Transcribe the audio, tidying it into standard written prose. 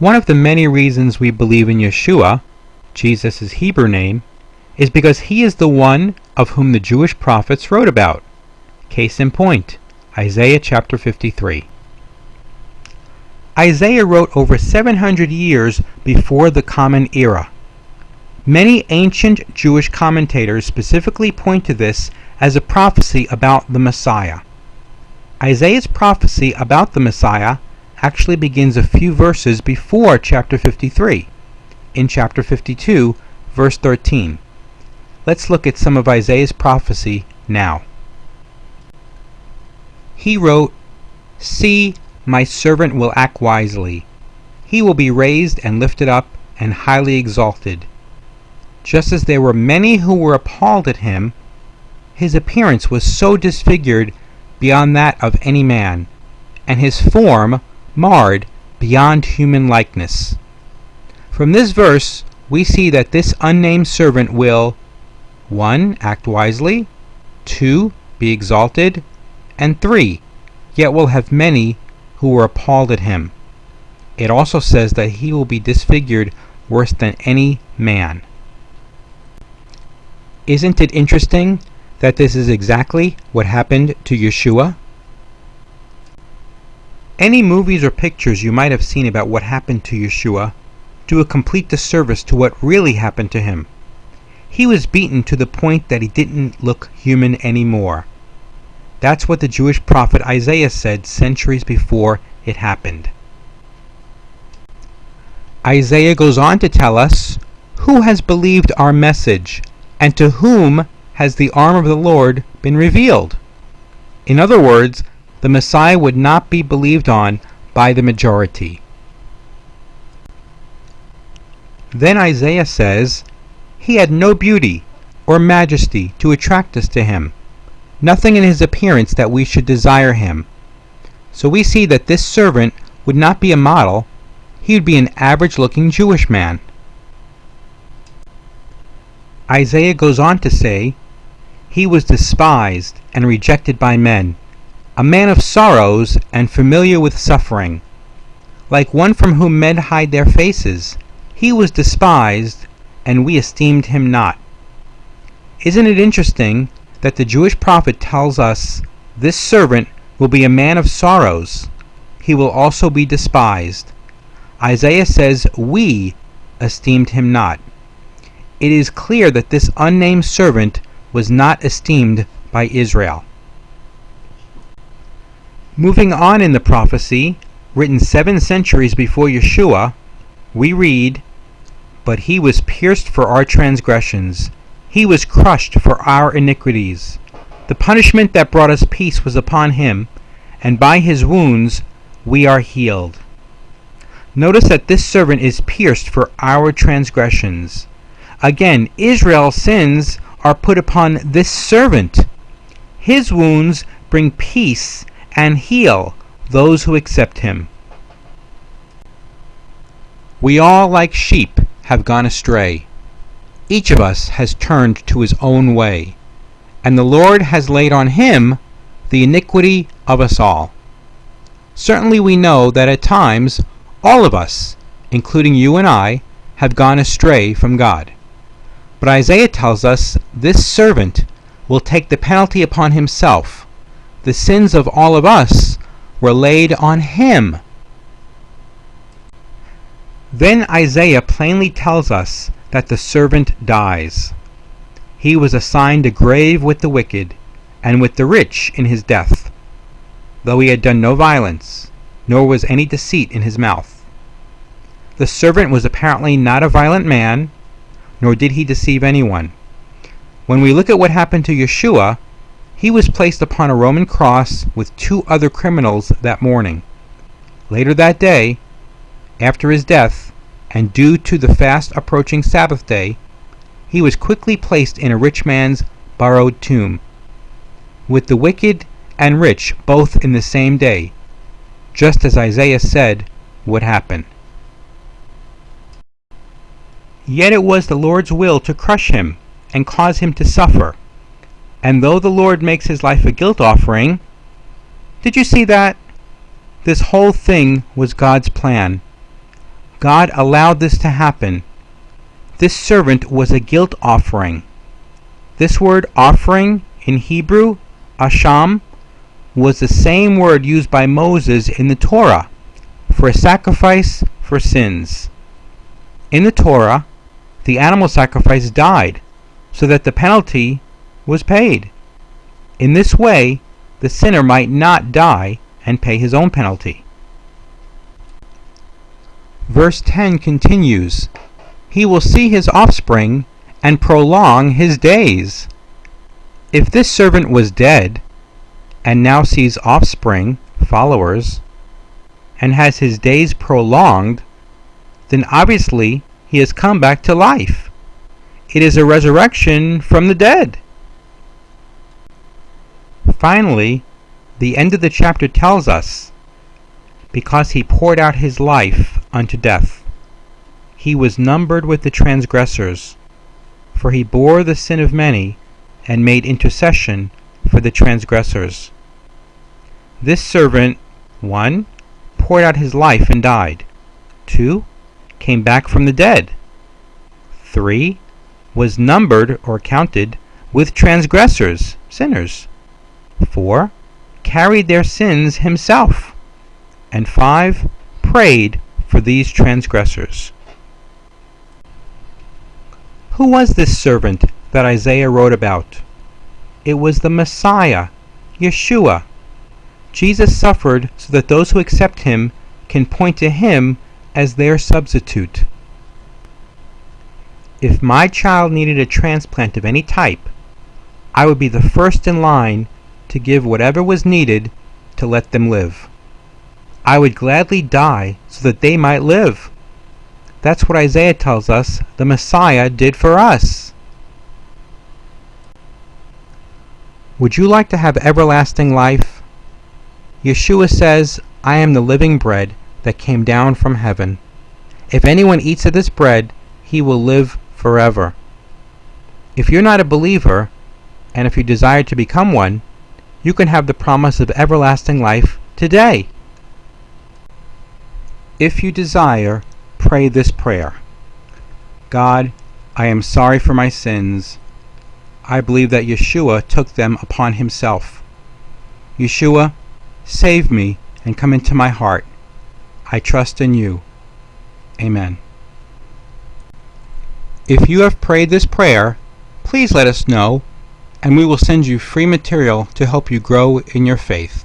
One of the many reasons we believe in Yeshua, Jesus' Hebrew name, is because he is the one of whom the Jewish prophets wrote about. Case in point, Isaiah chapter 53. Isaiah wrote over 700 years before the Common Era. Many ancient Jewish commentators specifically point to this as a prophecy about the Messiah. Isaiah's prophecy about the Messiah actually begins a few verses before chapter 53, in chapter 52, verse 13. Let's look at some of Isaiah's prophecy now. He wrote, "See, my servant will act wisely. He will be raised and lifted up and highly exalted. Just as there were many who were appalled at him, his appearance was so disfigured beyond that of any man, and his form marred beyond human likeness." From this verse, we see that this unnamed servant will 1. Act wisely, 2. Be exalted, and 3. Yet will have many who were appalled at him. It also says that he will be disfigured worse than any man. Isn't it interesting that this is exactly what happened to Yeshua? Any movies or pictures you might have seen about what happened to Yeshua do a complete disservice to what really happened to him. He was beaten to the point that he didn't look human anymore. That's what the Jewish prophet Isaiah said centuries before it happened. Isaiah goes on to tell us, "Who has believed our message, and to whom has the arm of the Lord been revealed?" In other words, the Messiah would not be believed on by the majority. Then Isaiah says, "He had no beauty or majesty to attract us to him, nothing in his appearance that we should desire him." So we see that this servant would not be a model, he would be an average-looking Jewish man. Isaiah goes on to say, "He was despised and rejected by men, a man of sorrows and familiar with suffering. Like one from whom men hide their faces, he was despised, and we esteemed him not." Isn't it interesting that the Jewish prophet tells us this servant will be a man of sorrows? He will also be despised. Isaiah says we esteemed him not. It is clear that this unnamed servant was not esteemed by Israel. Moving on in the prophecy, written 7 centuries before Yeshua, we read, "But he was pierced for our transgressions, he was crushed for our iniquities. The punishment that brought us peace was upon him, and by his wounds we are healed." Notice that this servant is pierced for our transgressions. Again, Israel's sins are put upon this servant. His wounds bring peace and heal those who accept him. "We all, like sheep, have gone astray. Each of us has turned to his own way, and the Lord has laid on him the iniquity of us all." Certainly we know that at times all of us, including you and I, have gone astray from God. But Isaiah tells us this servant will take the penalty upon himself. The sins of all of us were laid on him. Then Isaiah plainly tells us that the servant dies. He was assigned a grave with the wicked, and with the rich in his death, though he had done no violence, nor was any deceit in his mouth. The servant was apparently not a violent man, nor did he deceive anyone. When we look at what happened to Yeshua, he was placed upon a Roman cross with 2 other criminals that morning. Later that day, after his death, and due to the fast approaching Sabbath day, he was quickly placed in a rich man's borrowed tomb, with the wicked and rich both in the same day, just as Isaiah said would happen. Yet it was the Lord's will to crush him and cause him to suffer. And though the Lord makes his life a guilt offering, did you see that? This whole thing was God's plan. God allowed this to happen. This servant was a guilt offering. This word offering in Hebrew, asham, was the same word used by Moses in the Torah for a sacrifice for sins. In the Torah, the animal sacrifice died so that the penalty was paid. In this way, the sinner might not die and pay his own penalty. Verse 10 continues, "He will see his offspring and prolong his days." If this servant was dead and now sees offspring, followers, and has his days prolonged, then obviously he has come back to life. It is a resurrection from the dead. Finally, the end of the chapter tells us, because he poured out his life unto death, he was numbered with the transgressors, for he bore the sin of many and made intercession for the transgressors. This servant, 1. poured out his life and died. 2. Came back from the dead. 3. Was numbered or counted with transgressors, sinners. 4. Carried their sins himself. And 5. Prayed for these transgressors. Who was this servant that Isaiah wrote about? It was the Messiah, Yeshua. Jesus suffered so that those who accept him can point to him as their substitute. If my child needed a transplant of any type, I would be the first in line to give whatever was needed to let them live. I would gladly die so that they might live. That's what Isaiah tells us the Messiah did for us. Would you like to have everlasting life? Yeshua says, "I am the living bread that came down from heaven. If anyone eats of this bread, he will live forever." If you're not a believer, and if you desire to become one, you can have the promise of everlasting life today. If you desire, pray this prayer. God, I am sorry for my sins. I believe that Yeshua took them upon himself. Yeshua, save me and come into my heart. I trust in you. Amen. If you have prayed this prayer, please let us know, and we will send you free material to help you grow in your faith.